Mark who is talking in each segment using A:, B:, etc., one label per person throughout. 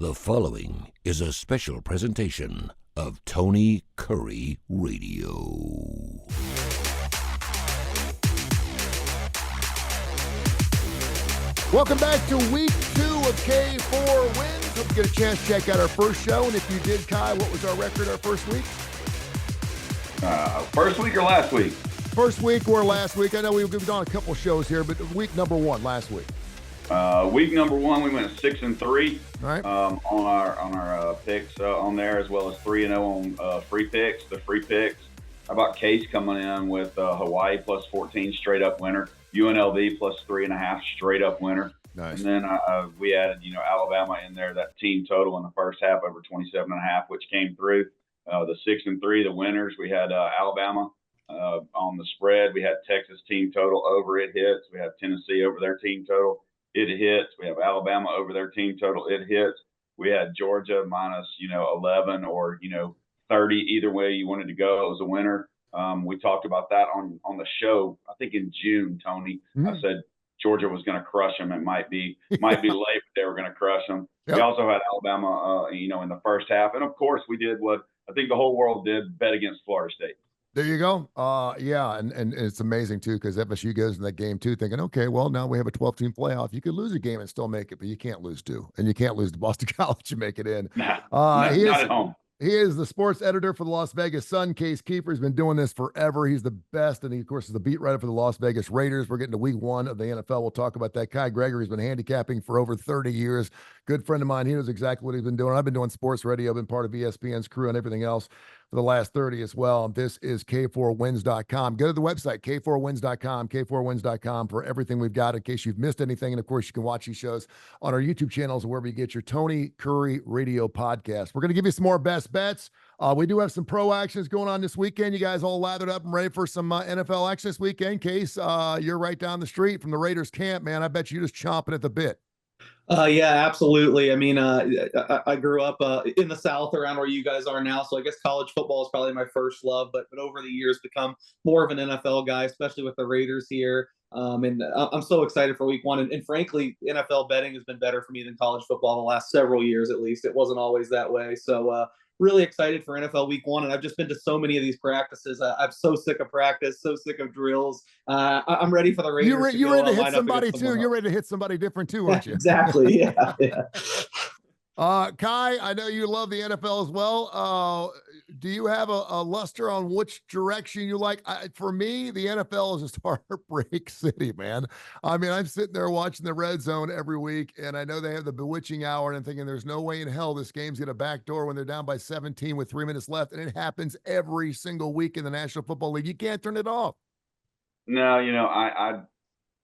A: The following is a special presentation of Tony Kurre Radio.
B: Welcome back to week 2 of K4Wins. Hope you get a chance to check out our first show. And if you did, Kai, what was our record our first week?
C: First week or last week?
B: First week or last week. I know we've done a couple shows here, but week number 1 last week.
C: Week number 1, we went 6-3
B: right.
C: On our picks on there, as well as 3-0 on free picks. The free picks. How about Case coming in with Hawaii plus 14 straight up winner, UNLV plus 3.5 straight up winner.
B: Nice.
C: And then we added Alabama in there, that team total in the first half over 27.5, which came through. The 6-3, the winners, we had Alabama on the spread. We had Texas team total over, it hits. We had Tennessee over their team total. It hits. We have Alabama over their team total. It hits. We had Georgia minus, 11 or, 30. Either way you wanted to go, it was a winner. We talked about that on the show, I think in June, Tony.
B: Mm-hmm.
C: I said Georgia was going to crush them. It might be late, but they were going to crush them.
B: Yep.
C: We also had Alabama, in the first half. And, of course, we did what I think the whole world did, bet against Florida State.
B: There you go. Yeah, and it's amazing, too, because FSU goes in that game, too, thinking, okay, well, now we have a 12-team playoff. You could lose a game and still make it, but you can't lose 2. And you can't lose to Boston College to make it in.
C: Not at home.
B: He is the sports editor for the Las Vegas Sun. Case Keefer has been doing this forever. He's the best, and he, of course, is the beat writer for the Las Vegas Raiders. We're getting to week 1 of the NFL. We'll talk about that. Kai Gregory's been handicapping for over 30 years. Good friend of mine. He knows exactly what he's been doing. I've been doing sports radio. I've been part of ESPN's crew and everything else for the last 30 as well. This is K4Wins.com. Go to the website, K4Wins.com, K4Wins.com for everything we've got in case you've missed anything. And, of course, you can watch these shows on our YouTube channels wherever you get your Tony Kurre Radio podcast. We're going to give you some more best bets. We do have some pro actions going on this weekend. You guys all lathered up and ready for some NFL action this weekend. Case, you're right down the street from the Raiders camp, man. I bet you're just chomping at the bit.
D: Yeah, absolutely. I mean, I grew up in the South around where you guys are now. So I guess college football is probably my first love, but over the years become more of an NFL guy, especially with the Raiders here. And I'm so excited for week 1. And frankly, NFL betting has been better for me than college football the last several years, at least. It wasn't always that way. So really excited for NFL week 1. And I've just been to so many of these practices. I'm so sick of practice, so sick of drills. I'm ready for the Raiders.
B: You're ready to hit somebody too. You're ready to hit somebody different too, aren't you?
D: Exactly. Yeah.
B: Kai, I know you love the NFL as well. Do you have a luster on which direction you like? For me, the NFL is just heartbreak city, man. I mean, I'm sitting there watching the Red Zone every week, and I know they have the bewitching hour, and I'm thinking there's no way in hell this game's going to backdoor when they're down by 17 with 3 minutes left, and it happens every single week in the National Football League. You can't turn it off.
C: No,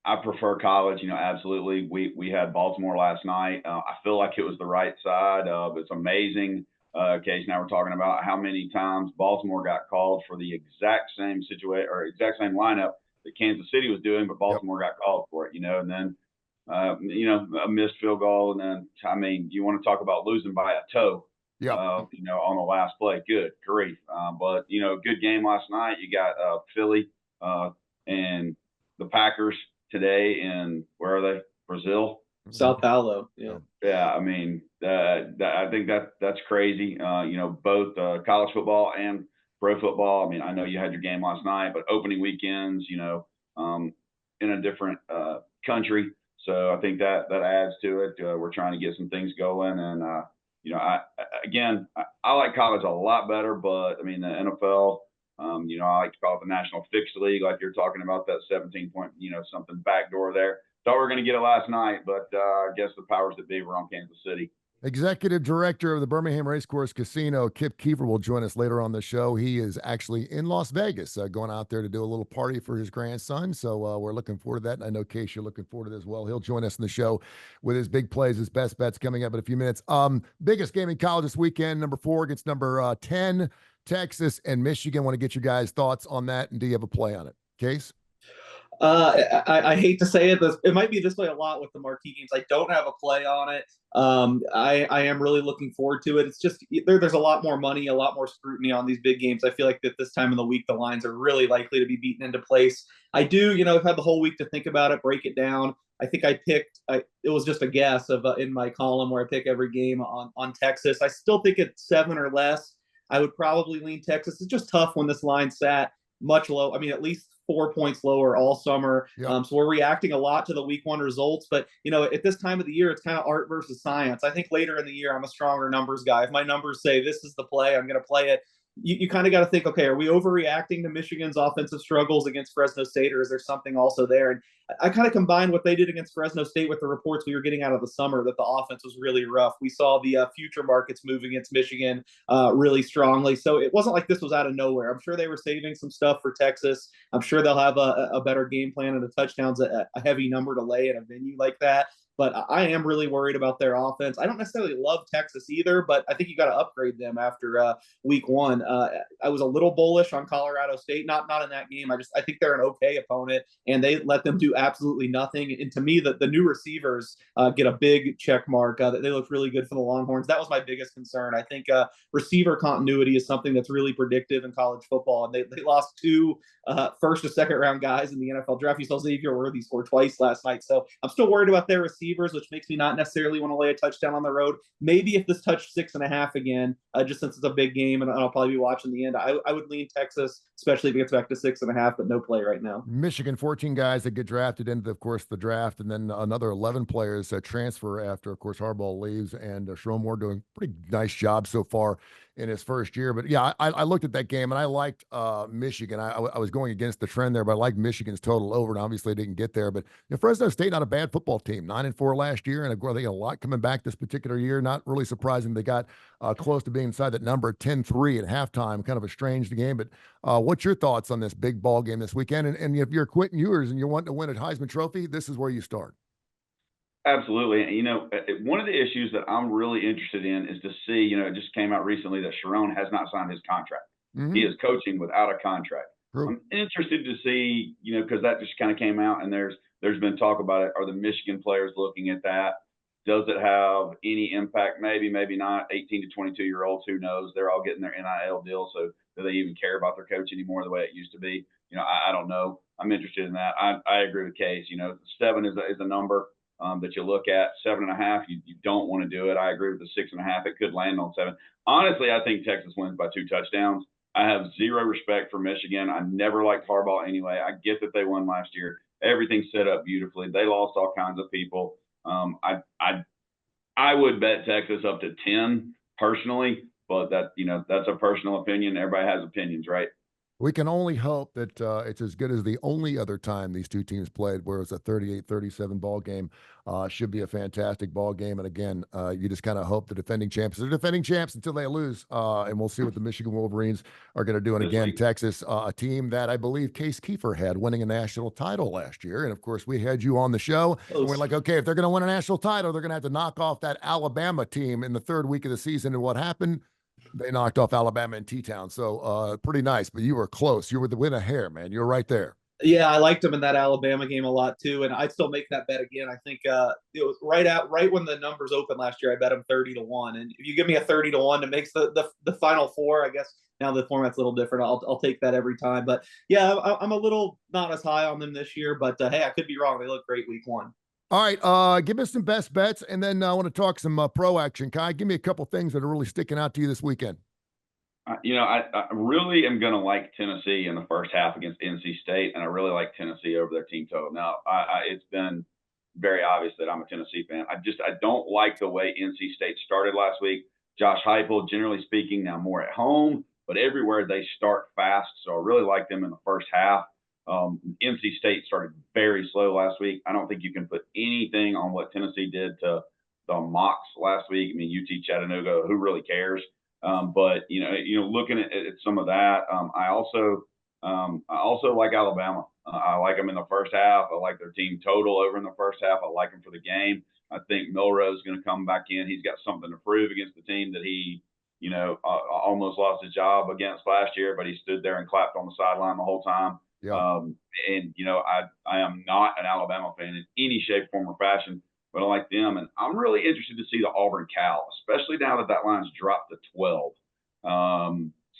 C: I prefer college, absolutely. We had Baltimore last night. I feel like it was the right side. It's amazing. Case and I were talking about how many times Baltimore got called for the exact same situation or exact same lineup that Kansas City was doing, but Baltimore got called for it, and then, a missed field goal. And then, you want to talk about losing by a toe, on the last play. Good grief. But, good game last night. You got Philly and the Packers today in, where are they? Brazil?
D: Sao Paulo. Yeah.
C: Yeah. I mean, I think that's crazy. Both college football and pro football. I mean, I know you had your game last night, but opening weekends, in a different country. So I think that adds to it. We're trying to get some things going. And, I like college a lot better, but I mean, the NFL, I like to call it the National Fixed League, like you're talking about, that 17-point, something backdoor there. Thought we were going to get it last night, but I guess the powers that be were on Kansas City.
B: Executive Director of the Birmingham Racecourse Casino, Kip Keefer, will join us later on the show. He is actually in Las Vegas, going out there to do a little party for his grandson. So we're looking forward to that. And I know, Case, you're looking forward to it as well. He'll join us in the show with his big plays, his best bets coming up in a few minutes. Biggest game in college this weekend, number 4 against number 10, Texas and Michigan. Want to get your guys' thoughts on that, and do you have a play on it? Case?
D: I hate to say it, it might be this way a lot with the marquee games. I don't have a play on it. I am really looking forward to it. It's just there's a lot more money, a lot more scrutiny on these big games. I feel like that this time of the week, the lines are really likely to be beaten into place. I do, I've had the whole week to think about it, break it down. I think I picked. It was just a guess of in my column where I pick every game on Texas. I still think it's 7 or less. I would probably lean Texas. It's just tough when this line sat much low. I mean, at least 4 points lower all summer.
B: Yep.
D: So we're reacting a lot to the week 1 results. But, at this time of the year, it's kind of art versus science. I think later in the year, I'm a stronger numbers guy. If my numbers say this is the play, I'm going to play it. You kind of got to think, okay, are we overreacting to Michigan's offensive struggles against Fresno State, or is there something also there? And I kind of combined what they did against Fresno State with the reports we were getting out of the summer that the offense was really rough. We saw the future markets move against Michigan really strongly. So it wasn't like this was out of nowhere. I'm sure they were saving some stuff for Texas. I'm sure they'll have a better game plan, and the touchdowns a heavy number to lay at a venue like that. But I am really worried about their offense. I don't necessarily love Texas either, but I think you got to upgrade them after week 1. I was a little bullish on Colorado State, not in that game. I think they're an okay opponent, and they let them do absolutely nothing. And to me, the new receivers get a big check mark. They look really good for the Longhorns. That was my biggest concern. I think receiver continuity is something that's really predictive in college football, and they lost 2 first or second round guys in the NFL draft. You saw Xavier Worthy score twice last night, so I'm still worried about their receivers, which makes me not necessarily want to lay a touchdown on the road. Maybe if this touched 6.5 again, just since it's a big game and I'll probably be watching the end, I would lean Texas, especially if it gets back to 6.5, but no play right now.
B: Michigan, 14 guys that get drafted into, of course, the draft, and then another 11 players that transfer after, of course, Harbaugh leaves, and Shromore doing a pretty nice job so far in his first year. But yeah, I looked at that game and I liked Michigan. I was going against the trend there, but I liked Michigan's total over, and obviously didn't get there. But Fresno State, not a bad football team, 9-4 last year, and I think a lot coming back this particular year. Not really surprising they got close to being inside that number 10-3 at halftime. Kind of a strange game. But what's your thoughts on this big ball game this weekend? And if you're Quentin Ewers and you're wanting to win a Heisman Trophy, this is where you start.
C: Absolutely. One of the issues that I'm really interested in is to see, it just came out recently that Sharon has not signed his contract.
B: Mm-hmm.
C: He is coaching without a contract.
B: True.
C: I'm interested to see, because that just kind of came out, and there's been talk about it. Are the Michigan players looking at that? Does it have any impact? Maybe, maybe not. 18 to 22-year-olds, who knows? They're all getting their NIL deal, so do they even care about their coach anymore the way it used to be? I don't know. I'm interested in that. I agree with Case. 7 is a number that you look at. 7.5, you don't want to do it. I agree with the 6.5. It could land on 7. Honestly, I think Texas wins by 2 touchdowns. I have zero respect for Michigan. I never liked Harbaugh anyway. I get that they won last year. Everything's set up beautifully. They lost all kinds of people. I would bet Texas up to 10 personally, but that's a personal opinion. Everybody has opinions, right?
B: We can only hope that it's as good as the only other time these two teams played, where it was a 38-37 ball game. Should be a fantastic ball game. And again, you just kind of hope the defending champs are defending champs until they lose. And we'll see what the Michigan Wolverines are going to do. And again, Texas, a team that I believe Case Keefer had winning a national title last year. And of course, we had you on the show. And we're like, okay, if they're going to win a national title, they're going to have to knock off that Alabama team in the 3rd week of the season. And what happened? They knocked off Alabama in T-Town. So pretty nice, but you were close. You were within a hair, man. You're right there.
D: Yeah, I liked them in that Alabama game a lot too, and I'd still make that bet again. I think it was right when the numbers opened last year. I bet them 30-1, and if you give me a 30-1 that makes the Final Four, I guess now the format's a little different. I'll take that every time. But yeah, I'm a little not as high on them this year, but hey, I could be wrong. They look great week 1.
B: All right, give us some best bets, and then I want to talk some pro action. Kai, give me a couple things that are really sticking out to you this weekend.
C: I really am going to like Tennessee in the first half against NC State, and I really like Tennessee over their team total. Now, it's been very obvious that I'm a Tennessee fan. I don't like the way NC State started last week. Josh Heupel, generally speaking, now more at home, but everywhere they start fast, so I really like them in the first half. NC State started very slow last week. I don't think you can put anything on what Tennessee did to the Mocs last week. I mean, UT Chattanooga, who really cares? But looking at some of that, I also like Alabama. I like them in the first half. I like their team total over in the first half. I like them for the game. I think Milroe is going to come back in. He's got something to prove against the team that he, almost lost his job against last year, but he stood there and clapped on the sideline the whole time.
B: Yeah.
C: I am not an Alabama fan in any shape, form, or fashion, but I like them. And I'm really interested to see the Auburn Cal, especially now that line's dropped to 12.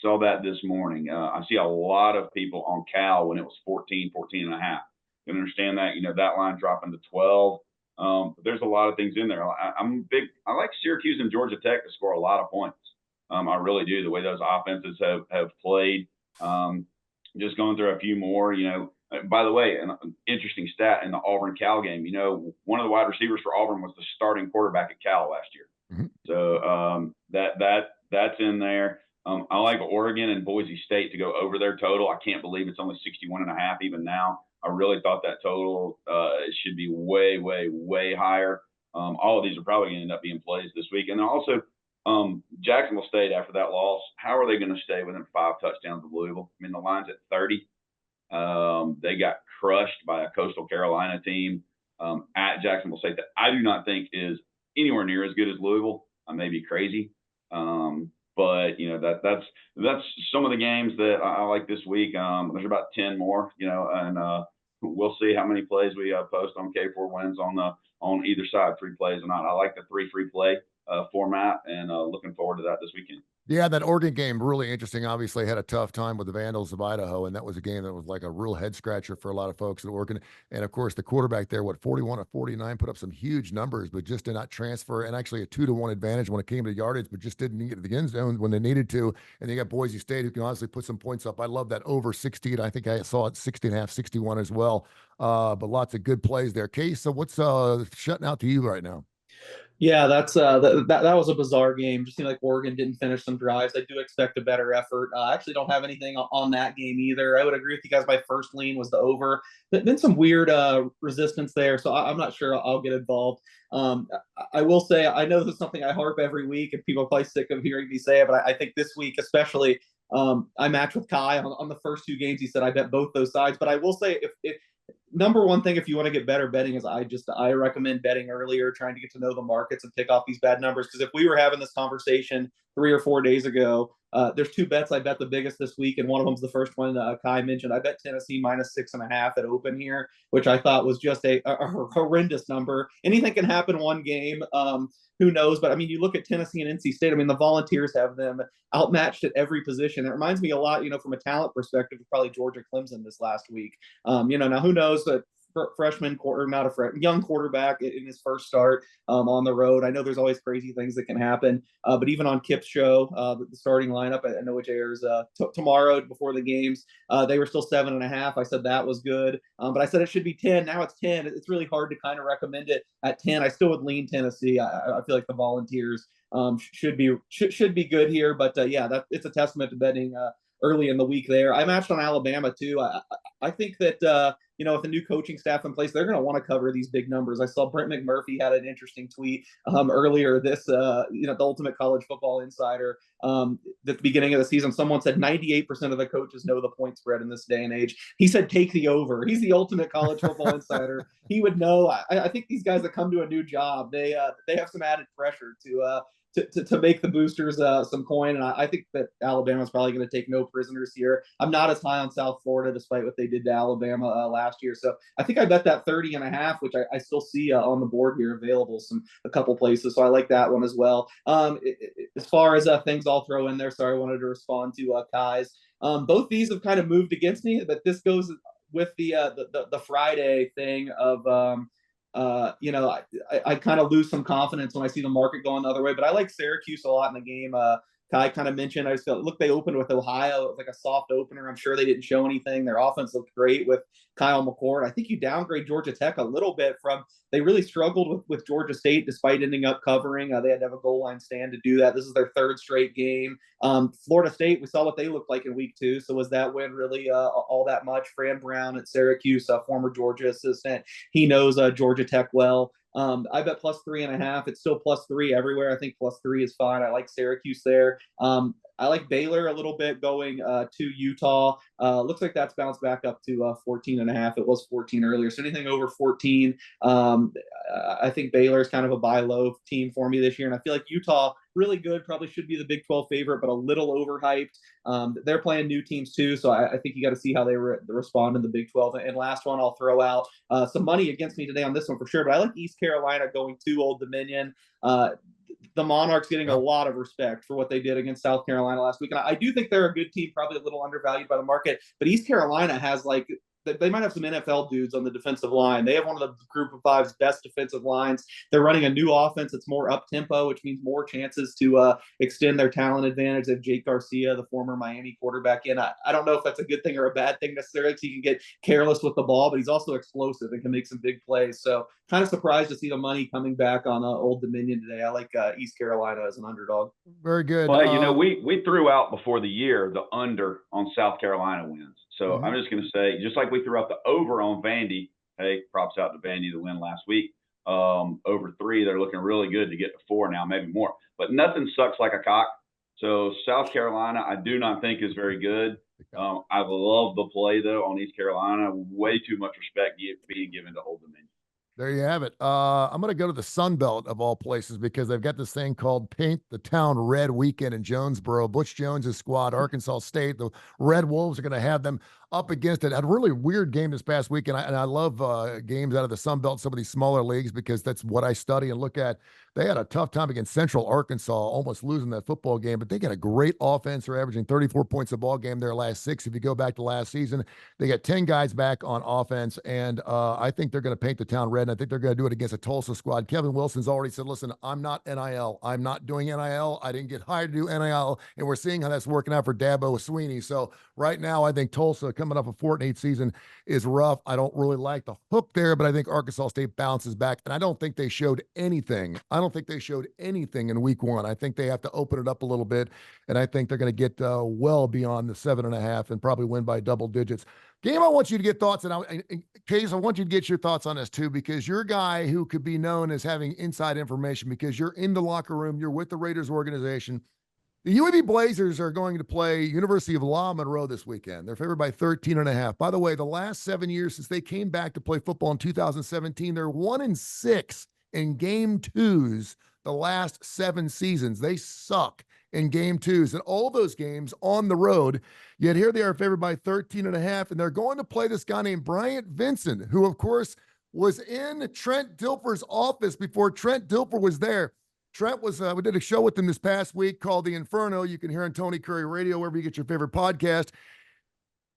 C: Saw that this morning. I see a lot of people on Cal when it was 14 and a half. can understand that. That line dropping to 12. But there's a lot of things in there. I like Syracuse and Georgia Tech to score a lot of points. I really do. The way those offenses have played. Just going through a few more. By the way, an interesting stat in the Auburn-Cal game. One of the wide receivers for Auburn was the starting quarterback at Cal last year.
B: Mm-hmm.
C: So that's in there. I like Oregon and Boise State to go over their total. I can't believe it's only 61.5 even now. I really thought that total should be way, way, way higher. All of these are probably going to end up being plays this week. And then also Jacksonville State, after that loss, how are they going to stay within 5 touchdowns of Louisville? I mean, the line's at 30. They got crushed by a Coastal Carolina team at Jacksonville State that I do not think is anywhere near as good as Louisville. I may be crazy. But that's some of the games that I like this week. There's about 10 more, and we'll see how many plays we post on K4Wins on either side, free plays or not. I like the 3 free play format, and looking forward to that this weekend.
B: Yeah, that Oregon game, really interesting. Obviously had a tough time with the Vandals of Idaho, and that was a game that was like a real head scratcher for a lot of folks at Oregon. And of course, the quarterback there, 41 of 49, put up some huge numbers, but just did not transfer, and actually a 2-1 advantage when it came to yardage, but just didn't get to the end zone when they needed to. And you got Boise State, who can honestly put some points up. I love that over 60. I think I saw it 60.5, 61 as well. But lots of good plays there. Case, so what's shutting out to you right now?
D: Yeah, that's that was a bizarre game. Just seemed like Oregon didn't finish some drives. I do expect a better effort. I actually don't have anything on that game either. I would agree with you guys. My first lean was the over. Been some weird resistance there, so I'm not sure I'll get involved. I will say I know this is something I harp every week, and people are probably sick of hearing me say it, but I think this week especially, I matched with Kai on the first 2 games. He said I bet both those sides, but I will say if number one thing, if you want to get better betting, is I recommend betting earlier, trying to get to know the markets and pick off these bad numbers. Because if we were having this conversation 3 or 4 days ago, there's 2 bets I bet the biggest this week, and one of them's the first one Kai mentioned. I bet Tennessee -6.5 at open here, which I thought was just a horrendous number. Anything can happen one game. Who knows? But I mean, you look at Tennessee and NC State. I mean, the Volunteers have them outmatched at every position. It reminds me a lot, from a talent perspective, of probably Georgia Clemson this last week. Now who knows that young quarterback in his first start on the road. I know there's always crazy things that can happen, but even on Kip's show, the starting lineup, I know which airs tomorrow before the games, they were still 7.5. I said that was good, but I said it should be 10. Now it's 10. It's really hard to kind of recommend it at 10. I still would lean Tennessee. I feel like the Volunteers should be good here, but it's a testament to betting early in the week there. I matched on Alabama too. I think that with the new coaching staff in place, they're going to want to cover these big numbers. I saw Brent McMurphy had an interesting tweet earlier this, the Ultimate College Football Insider, at the beginning of the season. Someone said 98% of the coaches know the point spread in this day and age. He said take the over. He's the Ultimate College Football Insider. He would know. I think these guys that come to a new job, they have some added pressure to make the boosters some coin. And I think that Alabama's probably going to take no prisoners here. I'm not as high on South Florida, despite what they did to Alabama last year. So I think I bet that 30.5, which I still see on the board here available a couple places. So I like that one as well. As far as things I'll throw in there, sorry, I wanted to respond to Kai's. Both these have kind of moved against me, but this goes with the Friday thing of I kind of lose some confidence when I see the market going the other way, but I like Syracuse a lot in the game. Kai kind of mentioned, I just felt, look, they opened with Ohio. It was like a soft opener. I'm sure they didn't show anything. Their offense looked great with Kyle McCord. I think you downgrade Georgia Tech a little bit they really struggled with Georgia State despite ending up covering. They had to have a goal line stand to do that. This is their 3rd straight game. Florida State, we saw what they looked like in week 2. So was that win really all that much? Fran Brown at Syracuse, former Georgia assistant. He knows Georgia Tech well. I bet +3.5. It's still +3 everywhere. I think +3 is fine. I like Syracuse there. I like Baylor a little bit going to Utah. Looks like that's bounced back up to 14.5. It was 14 earlier. So anything over 14, I think Baylor is kind of a buy low team for me this year. And I feel like Utah, really good, probably should be the Big 12 favorite, but a little overhyped. They're playing new teams too. So I think you got to see how they respond in the Big 12. And last one, I'll throw out some money against me today on this one for sure. But I like East Carolina going to Old Dominion. The Monarchs getting a lot of respect for what they did against South Carolina last week. And I do think they're a good team, probably a little undervalued by the market. But East Carolina has they might have some NFL dudes on the defensive line. They have one of the group of five's best defensive lines. They're running a new offense that's more up tempo, which means more chances to extend their talent advantage. They have Jake Garcia, the former Miami quarterback, in. I don't know if that's a good thing or a bad thing necessarily, because he can get careless with the ball, but he's also explosive and can make some big plays. So kind of surprised to see the money coming back on Old Dominion today. I like East Carolina as an underdog.
B: Very good.
C: Well, you know, we threw out before the year the under on South Carolina wins. So I'm just going to say, just like we threw out the over on Vandy, hey, props out to Vandy, the win last week. Over 3, they're looking really good to get to 4 now, maybe more. But nothing sucks like a cock. So South Carolina, I do not think is very good. I love the play, though, on East Carolina. Way too much respect being given to Old Dominion.
B: There you have it. I'm going to go to the Sun Belt of all places because they've got this thing called Paint the Town Red Weekend in Jonesboro. Butch Jones's squad, Arkansas State, the Red Wolves are going to have them up against it. Had a really weird game this past week, and I love games out of the Sun Belt, some of these smaller leagues, because that's what I study and look at. They had a tough time against Central Arkansas, almost losing that football game, but they got a great offense. They're averaging 34 points a ball game their last 6. If you go back to last season, they got 10 guys back on offense, and I think they're going to paint the town red, and I think they're going to do it against a Tulsa squad. Kevin Wilson's already said, listen, I'm not NIL. I'm not doing NIL. I didn't get hired to do NIL, and we're seeing how that's working out for Dabo Sweeney. So right now, I think Tulsa, coming up a 4-8 season, is rough. I don't really like the hook there, but I think Arkansas State bounces back, and I don't think they showed anything. I don't think they showed anything in week 1. I think they have to open it up a little bit, and I think they're going to get well beyond the 7.5 and probably win by double digits. Game, I want you to get thoughts, and Case, I want you to get your thoughts on this too, because you're a guy who could be known as having inside information because you're in the locker room, you're with the Raiders organization. The UAB Blazers are going to play University of La Monroe this weekend. They're favored by 13.5. By the way, the last 7 years since they came back to play football in 2017, they're 1-6 in game 2s the last 7 seasons. They suck in game 2s, and all those games on the road. Yet here they are favored by 13.5, and they're going to play this guy named Bryant Vincent, who, of course, was in Trent Dilfer's office before Trent Dilfer was there. Trent was, we did a show with him this past week called The Inferno. You can hear on Tony Kurre Radio, wherever you get your favorite podcast.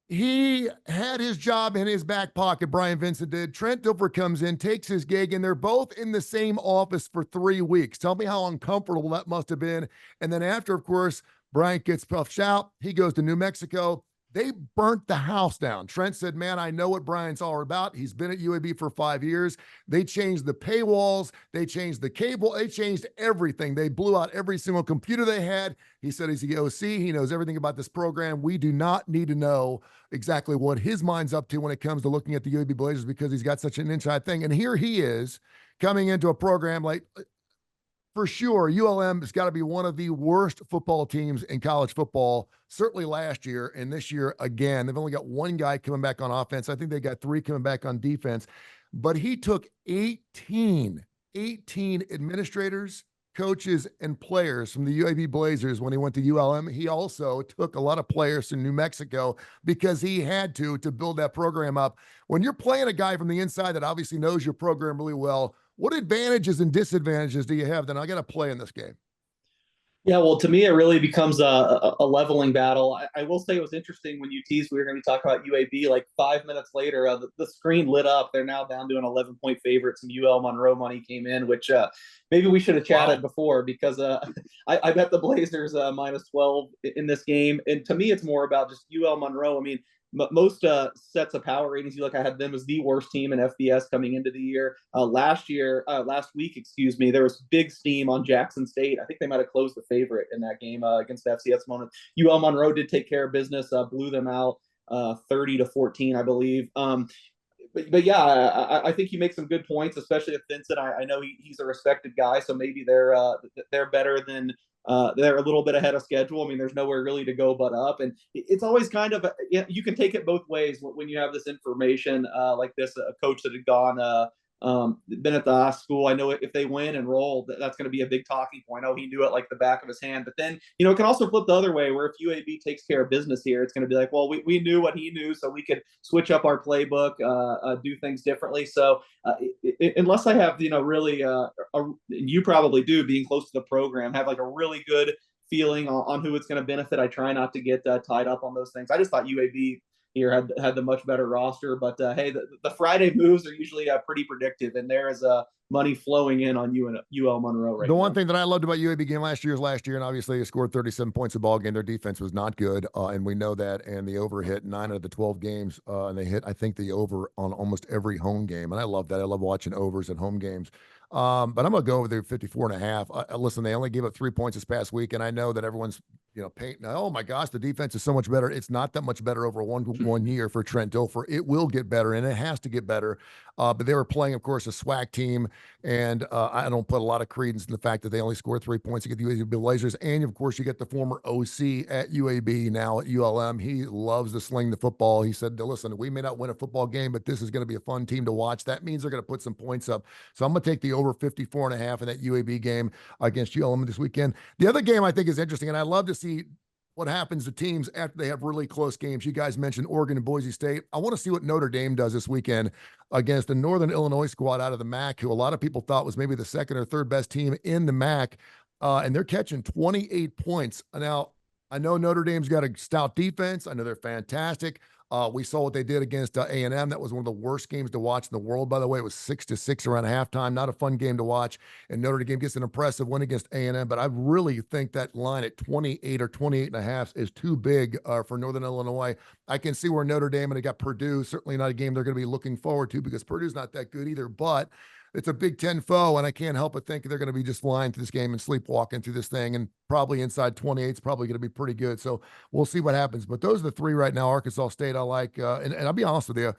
B: He had his job in his back pocket, Brian Vincent did. Trent Dilfer comes in, takes his gig, and they're both in the same office for 3 weeks. Tell me how uncomfortable that must have been. And then after, of course, Bryant gets puffed out. He goes to New Mexico. They burnt the house down. Trent said, man, I know what Brian's all about. He's been at UAB for 5 years. They changed the paywalls. They changed the cable. They changed everything. They blew out every single computer they had. He said he's the OC. He knows everything about this program. We do not need to know exactly what his mind's up to when it comes to looking at the UAB Blazers because he's got such an inside thing. And here he is coming into a program like, for sure, ULM has got to be one of the worst football teams in college football, certainly last year and this year again. They've only got 1 guy coming back on offense. I think they got 3 coming back on defense. But he took 18 administrators, coaches, and players from the UAB Blazers when he went to ULM. He also took a lot of players from New Mexico because he had to build that program up. When you're playing a guy from the inside that obviously knows your program really well, what advantages and disadvantages do you have? Then I got to play in this game.
D: Yeah, well, to me, it really becomes a leveling battle. I will say it was interesting when you teased we were going to be talking about UAB. Like 5 minutes later, the screen lit up. They're now down to an 11-point favorite. Some UL Monroe money came in, which maybe we should have chatted before because I bet the Blazers minus 12 in this game. And to me, it's more about just UL Monroe. I mean, most sets of power ratings you look, I had them as the worst team in FBS coming into the year. Last week, there was big steam on Jackson State. I think they might have closed the favorite in that game against the FCS opponent. UL Monroe did take care of business, blew them out 30-14, I believe. But yeah, I think you make some good points, especially with Vincent. I know he's a respected guy, so maybe they're better than. They're a little bit ahead of schedule. I mean, there's nowhere really to go but up. And it's always kind of, you can take it both ways when you have this information like this, a coach that had been at the last school. I know if they win and roll, that's going to be a big talking point. Oh, he knew it like the back of his hand. But then, it can also flip the other way where if UAB takes care of business here, it's going to be like, well, we knew what he knew, so we could switch up our playbook, do things differently. So unless I have, really, you probably do, being close to the program, have like a really good feeling on who it's going to benefit. I try not to get tied up on those things. I just thought UAB here had the much better roster. But hey, the Friday moves are usually pretty predictive, and there is money flowing in on UL Monroe right now.
B: The one thing that I loved about UAB game last year, and obviously they scored 37 points a ball game. Their defense was not good, and we know that. And the over hit 9 out of the 12 games, and they hit, I think, the over on almost every home game. And I love that. I love watching overs at home games. But I'm going to go over the 54.5. Listen, they only gave up 3 points this past week, and I know that everyone's painting, oh my gosh, the defense is so much better. It's not that much better over one year for Trent Dilfer. It will get better, and it has to get better. But they were playing, of course, a SWAC team, and I don't put a lot of credence in the fact that they only scored 3 points against the UAB Blazers. And of course, you get the former OC at UAB, now at ULM. He loves to sling the football. He said, listen, we may not win a football game, but this is going to be a fun team to watch. That means they're going to put some points up. So I'm going to take the over 54.5 in that UAB game against ULM this weekend. The other game I think is interesting, and I love to see what happens to teams after they have really close games. You guys mentioned Oregon and Boise State. I want to see what Notre Dame does this weekend against the Northern Illinois squad out of the MAC, who a lot of people thought was maybe the second or third best team in the MAC, and they're catching 28 points. Now, I know Notre Dame's got a stout defense. I know they're fantastic. We saw what they did against A&M. That was one of the worst games to watch in the world, by the way. It was 6-6 around halftime. Not a fun game to watch. And Notre Dame gets an impressive win against A&M. But I really think that line at 28 or 28.5 is too big for Northern Illinois. I can see where Notre Dame, and they got Purdue, certainly not a game they're going to be looking forward to because Purdue's not that good either. But it's a Big Ten foe, and I can't help but think they're going to be just flying through this game and sleepwalking through this thing, and probably inside 28 is probably going to be pretty good. So we'll see what happens. But those are the three right now. Arkansas State, I like. And I'll be honest with you,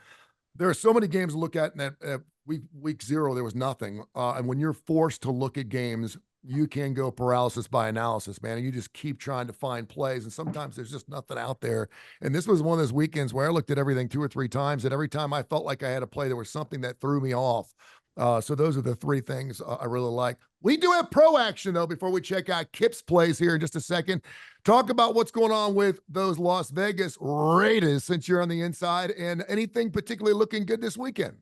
B: there are so many games to look at, and at week 0, there was nothing. And when you're forced to look at games, you can go paralysis by analysis, man. And you just keep trying to find plays, and sometimes there's just nothing out there. And this was one of those weekends where I looked at everything 2 or 3 times, and every time I felt like I had a play, there was something that threw me off. So those are the 3 things I really like. We do have pro action, though, before we check out Kip's plays here in just a second. Talk about what's going on with those Las Vegas Raiders since you're on the inside, and anything particularly looking good this weekend.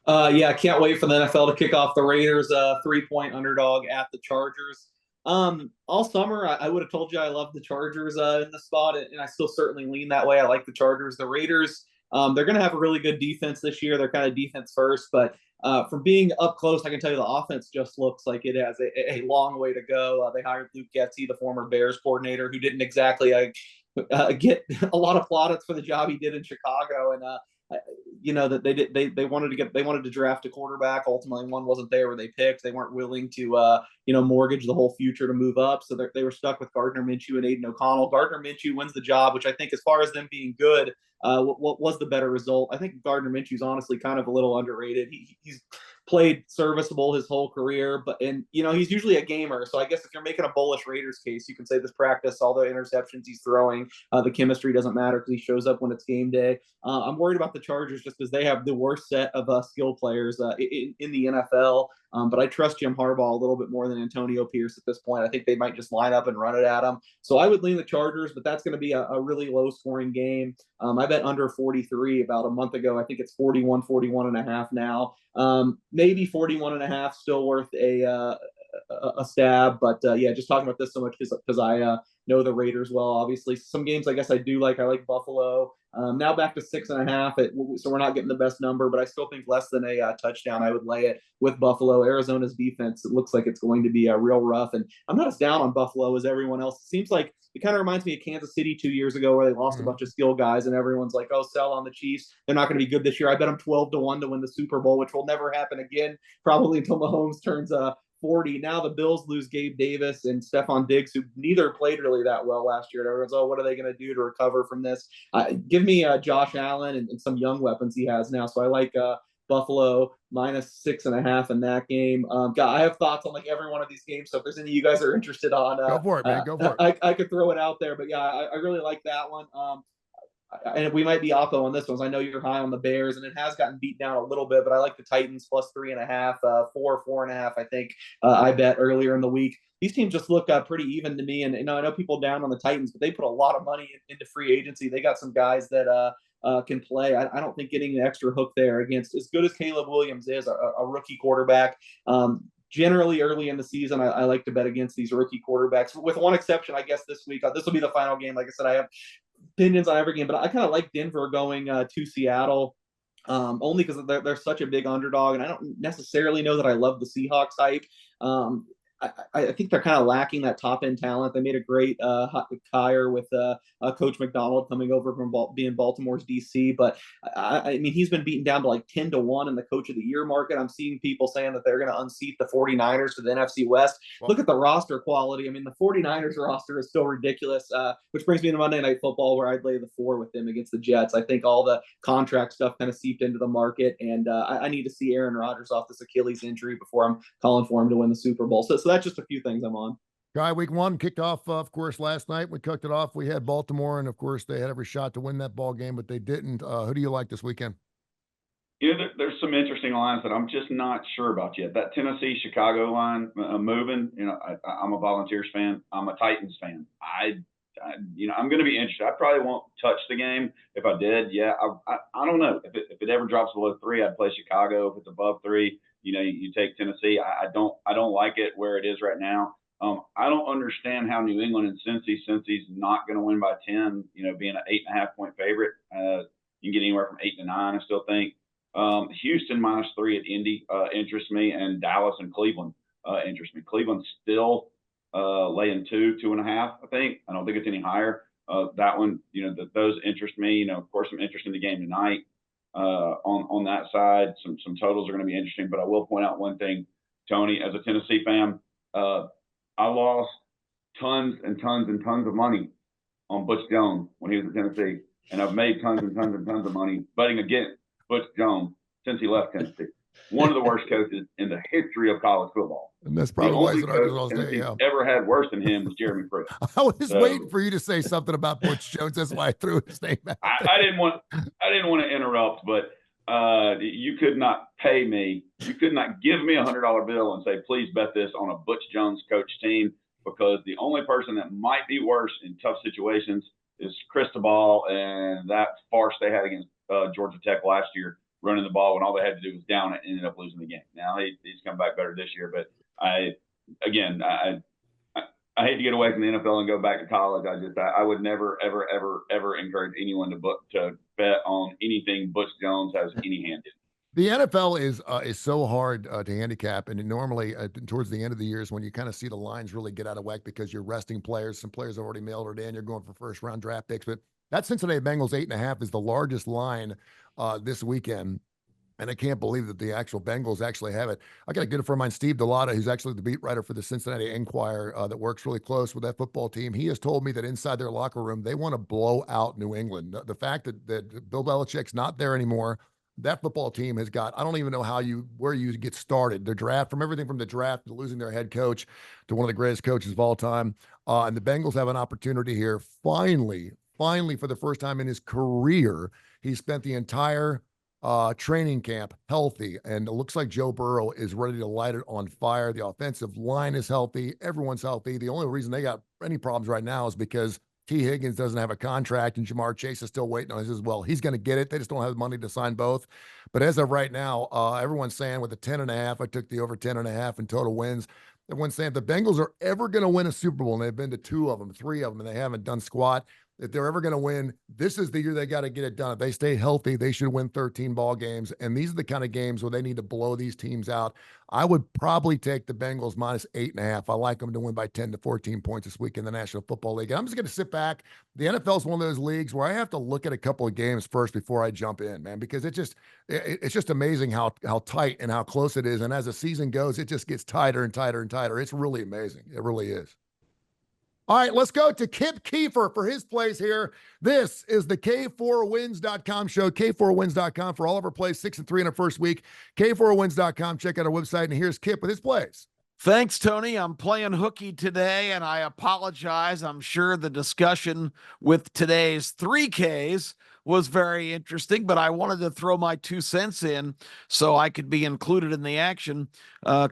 D: Yeah, I can't wait for the NFL to kick off the Raiders 3-point underdog at the Chargers. All summer, I would have told you I love the Chargers in the spot, and I still certainly lean that way. I like the Chargers. The Raiders, they're going to have a really good defense this year. They're kind of defense first, but from being up close, I can tell you the offense just looks like it has a long way to go. They hired Luke Getsy, the former Bears coordinator, who didn't exactly get a lot of plaudits for the job he did in Chicago. And that they wanted to draft a quarterback. Ultimately, one wasn't there where they picked. They weren't willing to mortgage the whole future to move up, so they were stuck with Gardner Minshew and Aiden O'Connell. Gardner Minshew wins the job, which I think, as far as them being good, what was the better result? I think Gardner Minshew's honestly kind of a little underrated. He's played serviceable his whole career, but he's usually a gamer. So I guess if you're making a bullish Raiders case, you can say this practice, all the interceptions he's throwing, the chemistry doesn't matter because he shows up when it's game day. I'm worried about the Chargers just because they have the worst set of skill players in the NFL. But I trust Jim Harbaugh a little bit more than Antonio Pierce at this point. I think they might just line up and run it at him. So I would lean the Chargers, but that's going to be a really low-scoring game. I bet under 43 about a month ago. I think it's 41.5 now. Maybe 41.5, still worth a stab. But yeah, just talking about this so much because I know the Raiders well. Obviously, some games I guess I do like. I like Buffalo. Now back to 6.5. So we're not getting the best number, but I still think less than a touchdown. I would lay it with Buffalo. Arizona's defense, it looks like it's going to be real rough. And I'm not as down on Buffalo as everyone else. It seems like it kind of reminds me of Kansas City 2 years ago where they lost a bunch of skill guys and everyone's like, oh, sell on the Chiefs. They're not going to be good this year. I bet them 12-1 to win the Super Bowl, which will never happen again, probably until Mahomes turns 40. Now the Bills lose Gabe Davis and Stephon Diggs, who neither played really that well last year. And everyone's, oh, what are they going to do to recover from this? Give me Josh Allen and some young weapons he has now. So I like Buffalo minus 6.5 in that game. I have thoughts on like every one of these games. So if there's any of you guys are interested on,
B: go for it, man. Go for it.
D: I could throw it out there, but yeah, I really like that one. And we might be oppo on this one. I know you're high on the Bears, and it has gotten beat down a little bit, but I like the Titans plus 3.5, 4.5. I think I bet earlier in the week. These teams just look pretty even to me, and I know people down on the Titans, but they put a lot of money into free agency. They got some guys that can play. I don't think getting an extra hook there against as good as Caleb Williams is, a rookie quarterback. Generally, early in the season, I like to bet against these rookie quarterbacks, with one exception, I guess, this week. This will be the final game. Like I said, I have opinions on every game, but I kind of like Denver going to Seattle. Only because they're such a big underdog, and I don't necessarily know that I love the Seahawks hype. I think they're kind of lacking that top end talent. They made a great hire with Coach McDonald coming over from being Baltimore's DC, but I mean, he's been beaten down to like 10-1 in the Coach of the Year market. I'm seeing people saying that they're going to unseat the 49ers to the NFC West. Well, look at the roster quality. I mean, the 49ers roster is still ridiculous, which brings me to Monday Night Football, where I'd lay the 4 with them against the Jets. I think all the contract stuff kind of seeped into the market, and I need to see Aaron Rodgers off this Achilles injury before I'm calling for him to win the Super Bowl. So that's just a few things I'm on.
B: Guy, week 1 kicked off, of course, last night. We cooked it off. We had Baltimore, and of course, they had every shot to win that ball game, but they didn't. Who do you like this weekend?
C: You know, there's some interesting lines that I'm just not sure about yet. That Tennessee-Chicago line moving. You know, I'm a Volunteers fan. I'm a Titans fan. You know, I'm going to be interested. I probably won't touch the game. If I did, yeah, I don't know. If it ever drops below 3, I'd play Chicago. If it's above 3, you know, you take Tennessee. I don't like it where it is right now. I don't understand how New England and Cincy's not going to win by 10. You know, being an 8.5-point favorite, you can get anywhere from 8 to 9. I still think Houston -3 at Indy interests me, and Dallas and Cleveland interests me. Cleveland's still laying 2.5. I think. I don't think it's any higher. That one, you know, those interest me. You know, of course, some interest in the game tonight. On that side, some totals are going to be interesting. But I will point out one thing, Tony, as a Tennessee fan, I lost tons and tons and tons of money on Butch Jones when he was at Tennessee, and I've made tons and tons and tons of money betting against Butch Jones since he left Tennessee. One of the worst coaches in the history of college football.
B: And that's probably why he's at Arkansas State. Yeah.
C: Ever had worse than him was Jeremy Pruitt.
B: I was waiting for you to say something about Butch Jones. That's why I threw his name out.
C: I didn't want to interrupt, but you could not pay me. You could not give me $100 bill and say, please bet this on a Butch Jones coach team, because the only person that might be worse in tough situations is Cristobal and that farce they had against Georgia Tech last year, running the ball when all they had to do was down it and ended up losing the game. Now he's come back better this year, but I hate to get away from the NFL and go back to college. I would never, ever, ever, ever encourage anyone to bet on anything Butch Jones has any hand in.
B: The NFL is so hard to handicap, and normally towards the end of the years when you kind of see the lines really get out of whack because you're resting players. Some players have already mailed it in. You're going for first-round draft picks, but that Cincinnati Bengals 8.5 is the largest line this weekend. And I can't believe that the actual Bengals actually have it. I got a good friend of mine, Steve Delata, who's actually the beat writer for the Cincinnati Enquirer that works really close with that football team. He has told me that inside their locker room, they want to blow out New England. The fact that Bill Belichick's not there anymore, that football team has got, I don't even know where you get started. Their draft, from everything from the draft to losing their head coach to one of the greatest coaches of all time. And the Bengals have an opportunity here. Finally, for the first time in his career, he spent the entire training camp healthy, and it looks like Joe Burrow is ready to light it on fire. The offensive line is healthy. Everyone's healthy. The only reason they got any problems right now is because T. Higgins doesn't have a contract, and Jamar Chase is still waiting on his as well. He's going to get it. They just don't have money to sign both. But as of right now, everyone's saying with the 10.5, I took the over 10.5 in total wins. Everyone's saying if the Bengals are ever going to win a Super Bowl, and they've been to 2 of them, 3 of them, and they haven't done squat, if they're ever going to win, this is the year they got to get it done. If they stay healthy, they should win 13 ball games. And these are the kind of games where they need to blow these teams out. I would probably take the Bengals -8.5. I like them to win by 10 to 14 points this week in the National Football League. And I'm just going to sit back. The NFL is one of those leagues where I have to look at a couple of games first before I jump in, man, because it's just amazing how tight and how close it is. And as the season goes, it just gets tighter and tighter and tighter. It's really amazing. It really is. All right, let's go to Case Keefer for his plays here. This is the K4Wins.com show, K4Wins.com for all of our plays, 6-3 in our first week. K4Wins.com. Check out our website, and here's Kip with his plays.
E: Thanks, Tony. I'm playing hooky today, and I apologize. I'm sure the discussion with today's 3Ks was very interesting, but I wanted to throw my 2 cents in so I could be included in the action.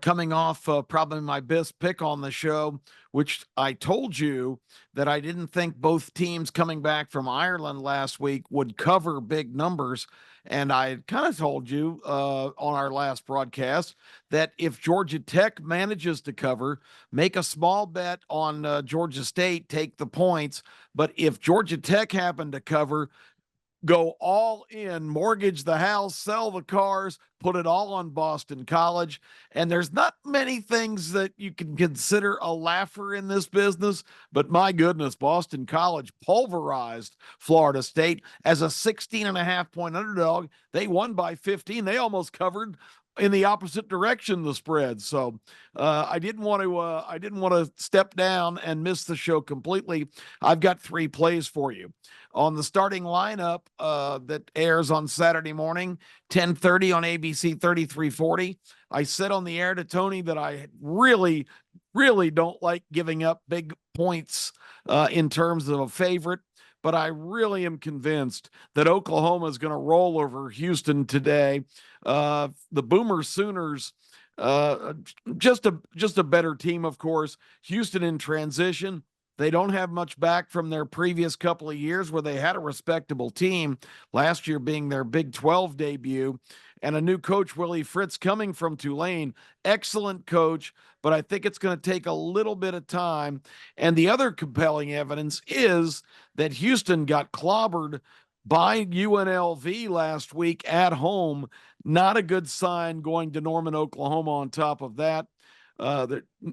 E: Coming off probably my best pick on the show, which I told you that I didn't think both teams coming back from Ireland last week would cover big numbers. And I kind of told you on our last broadcast that if Georgia Tech manages to cover, make a small bet on Georgia State, take the points. But if Georgia Tech happened to cover, go all in, mortgage the house, sell the cars, put it all on Boston College. And there's not many things that you can consider a laugher in this business, but my goodness, Boston College pulverized Florida State as a 16.5-point underdog. They won by 15. They almost covered in the opposite direction, the spread. So I didn't want to step down and miss the show completely. I've got 3 plays for you on the starting lineup that airs on Saturday morning, 10:30 on ABC 3340. I said on the air to Tony that I really don't like giving up big points in terms of a favorite, but I really am convinced that Oklahoma is going to roll over Houston today. The Boomer Sooners, just a better team, of course. Houston in transition. They don't have much back from their previous couple of years where they had a respectable team, last year being their Big 12 debut, and a new coach, Willie Fritz, coming from Tulane. Excellent coach, but I think it's going to take a little bit of time. And the other compelling evidence is that Houston got clobbered by UNLV last week at home. Not a good sign going to Norman, Oklahoma on top of that.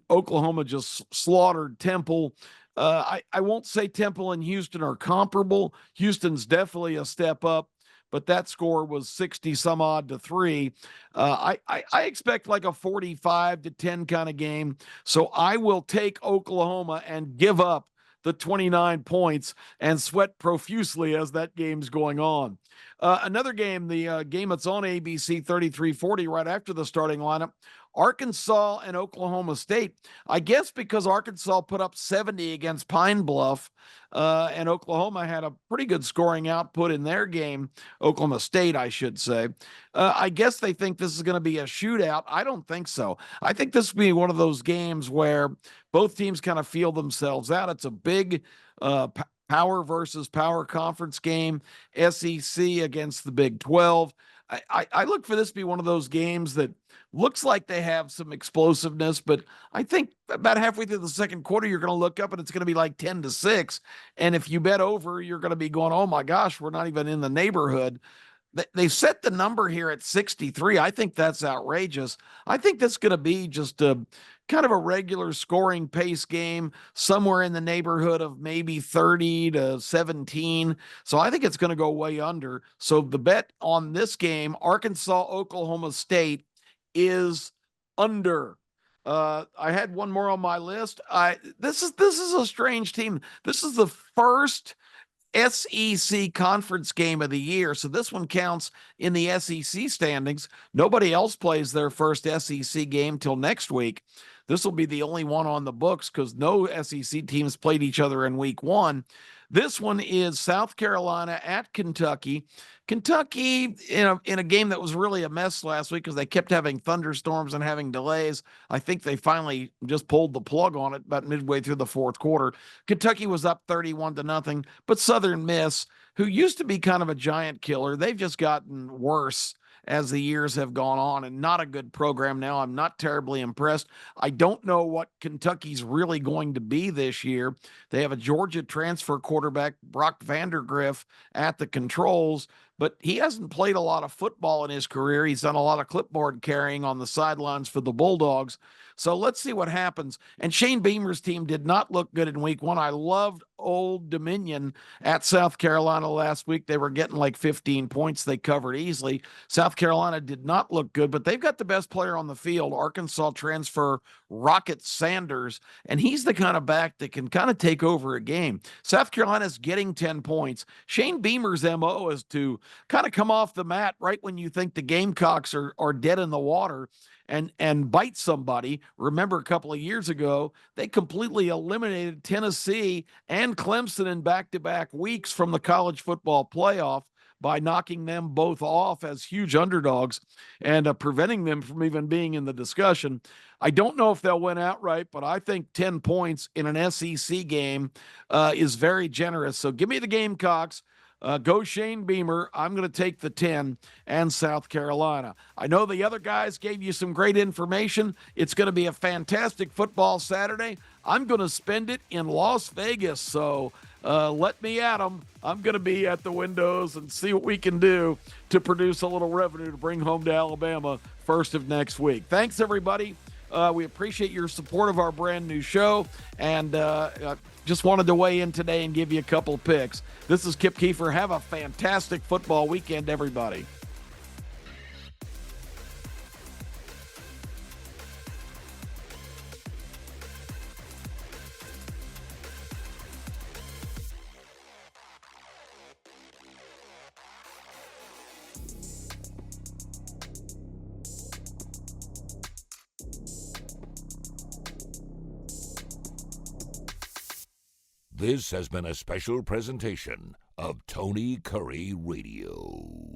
E: Oklahoma just slaughtered Temple. I won't say Temple and Houston are comparable. Houston's definitely a step up, but that score was 60 some odd to 3. I expect like a 45-10 kind of game. So I will take Oklahoma and give up the 29 points and sweat profusely as that game's going on. Another game, the game that's on ABC 3340 right after the starting lineup, Arkansas and Oklahoma State. I guess because Arkansas put up 70 against Pine Bluff, and Oklahoma had a pretty good scoring output in their game, Oklahoma State, I should say. I guess they think this is going to be a shootout. I don't think so. I think this will be one of those games where both teams kind of feel themselves out. It's a big power versus power conference game, SEC against the Big 12. I look for this to be one of those games that looks like they have some explosiveness, but I think about halfway through the second quarter, you're going to look up and it's going to be like 10-6. And if you bet over, you're going to be going, oh my gosh, we're not even in the neighborhood. They set the number here at 63. I think that's outrageous. I think that's going to be just a kind of a regular scoring pace game, somewhere in the neighborhood of maybe 30-17. So I think it's going to go way under. So the bet on this game, Arkansas, Oklahoma State, is under. I had one more on my list. This is a strange team. This is the first SEC conference game of the year. So this one counts in the SEC standings. Nobody else plays their first SEC game till next week. This will be the only one on the books because no SEC teams played each other in week 1. This one is South Carolina at Kentucky. Kentucky in a game that was really a mess last week because they kept having thunderstorms and having delays. I think they finally just pulled the plug on it about midway through the fourth quarter. Kentucky was up 31-0, but Southern Miss, who used to be kind of a giant killer, they've just gotten worse as the years have gone on, and not a good program now. I'm not terribly impressed. I don't know what Kentucky's really going to be this year. They have a Georgia transfer quarterback, Brock Vandergriff, at the controls, but he hasn't played a lot of football in his career. He's done a lot of clipboard carrying on the sidelines for the Bulldogs. So let's see what happens. And Shane Beamer's team did not look good in week 1. I loved Old Dominion at South Carolina last week. They were getting like 15 points. They covered easily. South Carolina did not look good, but they've got the best player on the field, Arkansas transfer Rocket Sanders, and he's the kind of back that can kind of take over a game. South Carolina's getting 10 points. Shane Beamer's MO is to kind of come off the mat right when you think the Gamecocks are dead in the water and bite somebody. Remember, a couple of years ago, they completely eliminated Tennessee and Clemson in back-to-back weeks from the college football playoff. by knocking them both off as huge underdogs and preventing them from even being in the discussion. I don't know if they'll win outright, but I think 10 points in an SEC game is very generous. So give me the Gamecocks. Go Shane Beamer. I'm going to take the 10 and South Carolina. I know the other guys gave you some great information. It's going to be a fantastic football Saturday. I'm going to spend it in Las Vegas, so let me at them. I'm going to be at the windows and see what we can do to produce a little revenue to bring home to Alabama first of next week. Thanks, everybody. We appreciate your support of our brand new show, and just wanted to weigh in today and give you a couple of picks. This is Kip Keefer. Have a fantastic football weekend, everybody.
A: This has been a special presentation of Tony Kurre Radio.